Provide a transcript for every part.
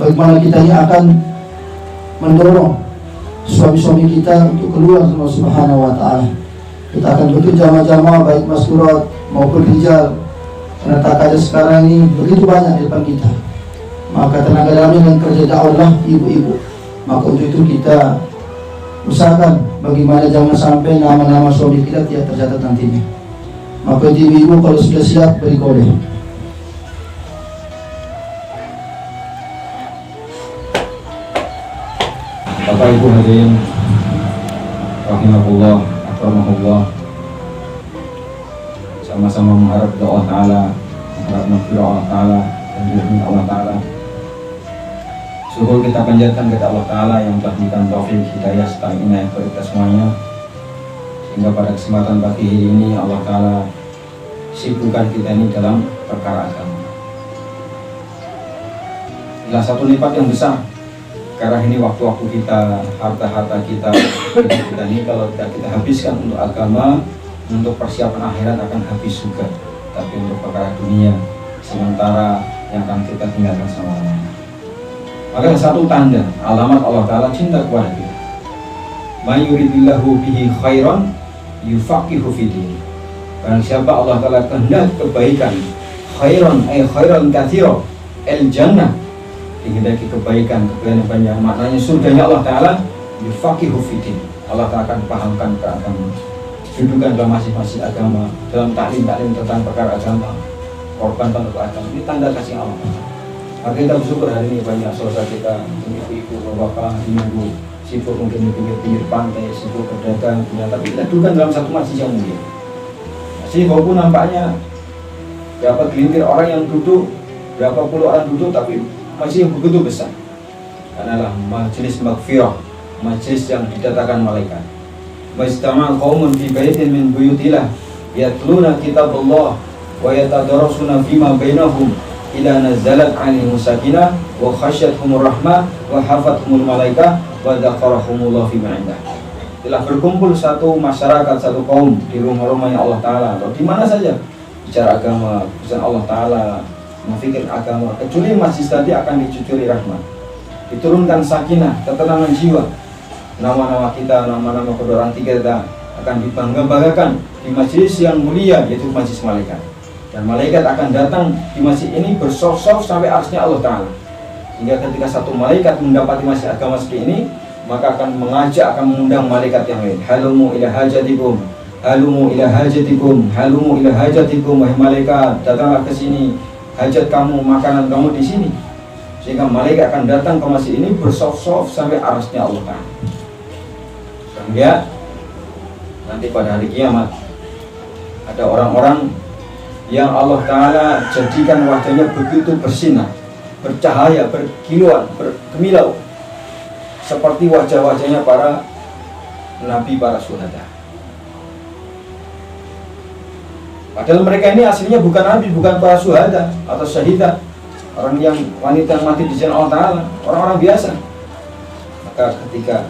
bagaimana kita ini akan mendorong suami-suami kita untuk keluar dari Allah Subhanahu wa Ta'ala. Kita akan berjamaah-jamaah baik maskurat maupun rijal, karena tak ada sekarang ini begitu banyak di depan kita. Maka tenaga dalamnya dan kerja dakwah ibu-ibu. Maka untuk itu kita usahakan bagaimana jangan sampai nama-nama suami kita tidak tercatat nantinya. Maka ibu-ibu kalau sudah siap beri kode. Bapak Ibu hadirin rahimahullah, akramahullah, sama-sama mengharap doa Ta'ala, mengharap maghfirah Allah Ta'ala dan dirahmat Allah Ta'ala. Syukur kita panjatkan kepada Allah Ta'ala yang telah memberikan taufik hidayah serta inayah kepada kita semuanya, sehingga pada kesempatan pagi ini Allah Ta'ala sibukkan kita ini dalam perkara agama. Inilah satu nikmat yang besar, karena ini waktu-waktu kita, harta-harta kita, kita ini kalau kita habiskan untuk agama, untuk persiapan akhirat akan habis juga. Tapi untuk perkara dunia sementara yang akan kita tinggalkan selamanya. Maka satu tanda alamat Allah Ta'ala cinta kepada kita. May yuridillahu bihi khairan yufaqihu fiddin. Barang siapa Allah Ta'ala kehendak kebaikan, khairan ay khairan katsira, el jannah, dikehendaki kebaikan banyak, maknanya surganya Allah Ta'ala, yufaqihu fiddin. Allah Ta'ala akan pahamkan ke agama, dudukan dalam masing-masing agama, dalam taklim-taklim tentang perkara agama, korbankan untuk agama. Ini tanda kasih Allah. Maka kita bersyukur hari ini banyak saudara kita, ibu-ibu, bapak, ibu, sibuk mungkin di pinggir-pinggir pantai, sibuk berdagang, tapi kita dudukan dalam satu masjid yang mulia. Masjid walaupun nampaknya berapa gelintir orang yang duduk, berapa puluh orang duduk, tapi masjid yang begitu besar. Karena lah majelis maghfirah, majelis yang didatangkan malaikat. Majtama' qaumun fi baitin min buyutillah yatluna kitaballah wa yatadarasuna fima bainahum ila nazalat 'alaihim sakinah wa khasyatuhumur rahmah wa hafathumul malaikah wa dzakarahumullah fi ma'indah. Telah berkumpul satu masyarakat, satu kaum di rumah-rumahnya Allah Ta'ala atau di mana saja bicara agama, bicara Allah Ta'ala, memfikir agama, kecuali masjid tadi akan dicucuri rahmat, diturunkan sakinah, ketenangan jiwa. Nama-nama kita, nama-nama kedua orang tiga kita akan dibangga-banggakan di majelis yang mulia, yaitu majelis malaikat. Dan malaikat akan datang di masjid ini bersaf-saf sampai arsy-Nya Allah Ta'ala. Hingga ketika satu malaikat mendapati masjid agama seperti ini, maka akan mengajak, akan mengundang malaikat yang lain. Halumu ila hajatikum, halumu ila hajatikum, halumu ila hajatikum. Wahai malaikat, datanglah ke sini, hajat kamu, makanan kamu di sini. Sehingga malaikat akan datang ke masjid ini bersaf-saf sampai arsy-Nya Allah Ta'ala. Sehingga nanti pada hari kiamat ada orang-orang yang Allah Ta'ala jadikan wajahnya begitu bersinar, bercahaya, berkilauan, bergemilau, seperti wajah-wajahnya para nabi, para syuhada. Padahal mereka ini aslinya bukan nabi, bukan para syuhada atau syahidah, orang yang wanita yang mati di jalan Allah Ta'ala, orang-orang biasa. Maka ketika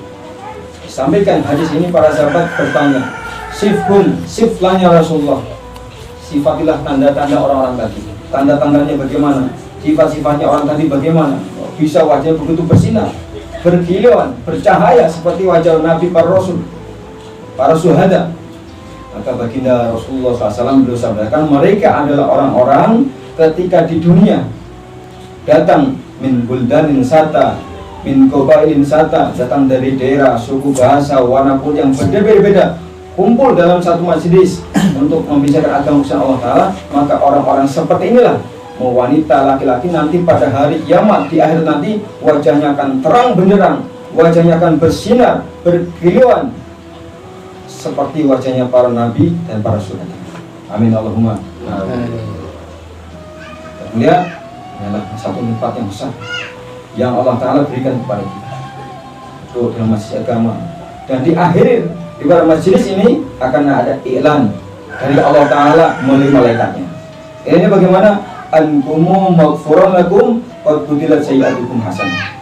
disampaikan hadis ini, para sahabat bertanya, sifhum, siflanya Rasulullah, sifatilah tanda-tanda orang-orang tadi. Tanda-tandanya bagaimana? Sifat-sifatnya orang tadi bagaimana? Bisa wajah begitu bersinar, berkilauan, bercahaya seperti wajah Nabi, para Rasul, para syuhada. Maka baginda Rasulullah SAW beliau sabdakan, mereka adalah orang-orang ketika di dunia datang min buldanin sata, min qabailin sata, datang dari daerah, suku, bahasa, warna kulit yang berbeda-beda, kumpul dalam satu majelis untuk membicarakan agama Allah Ta'ala. Maka orang-orang seperti inilah, mau wanita, laki-laki, nanti pada hari kiamat di akhir nanti wajahnya akan terang benderang, wajahnya akan bersinar, berkilauan seperti wajahnya para nabi dan para syuhada. Amin Allahumma. Kemudian adalah satu nikmat yang besar yang Allah Ta'ala berikan kepada kita itu dalam majelis agama. Dan di akhir di pada majelis ini akan ada iklan dari Allah Ta'ala melalui malaikatnya. Ini bagaimana? Ankumu maghfuran lakum qad butilat sayyi'atukum hasanah.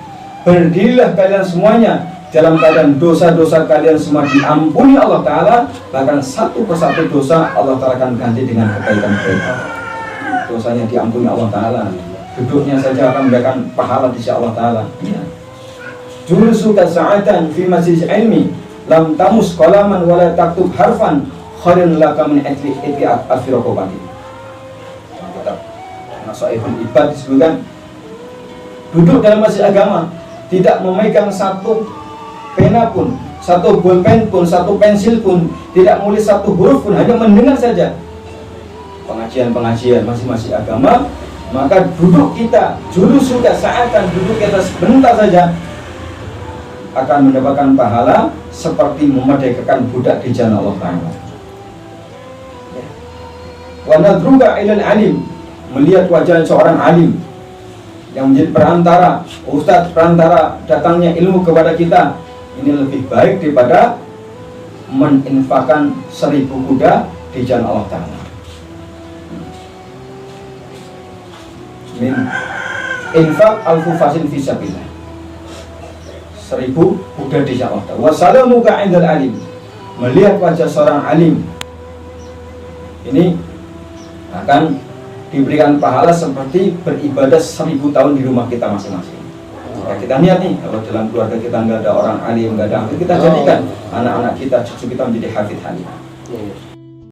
Berdirilah kalian semuanya dalam keadaan dosa-dosa kalian semua diampuni Allah Ta'ala. Bahkan satu persatu dosa Allah Ta'ala akan ganti dengan kebaikan-kebaikan. Dosanya diampuni Allah Ta'ala, duduknya saja akan memberikan pahala di sisi Allah Ta'ala. Ya. Julusuka sa'atan fi majlis ilmi lam tamus qalaman wala taktub harfan khairun laka min itli afirokobati. Kitab Nasaihul Ibad disebutkan, duduk dalam masjid agama, tidak memegang satu pena pun, satu bolpen pun, satu pensil pun, tidak menulis satu huruf pun, hanya mendengar saja pengajian masing-masing agama, maka duduk kita, julusuka sa'atan, duduk kita sebentar saja akan mendapatkan pahala seperti memerdekakan budak di jalan Allah Ta'ala. Wa nadruka ilal alim, melihat wajah seorang alim yang menjadi perantara, ustadz perantara datangnya ilmu kepada kita, ini lebih baik daripada meninfakkan 1000 kuda di jalan Allah Ta'ala. Min infak alfu fasin fisabilillah, 1000 kuda di jalan Allah Ta'ala. Wassalamuka indal alim, melihat wajah seorang alim ini akan diberikan pahala seperti beribadah 1000 tahun di rumah kita masing-masing. Ya, kita niat nih, kalau dalam keluarga kita nggak ada orang alim, nggak ada, kita jadikan anak-anak kita, cucu kita menjadi hafidh alim.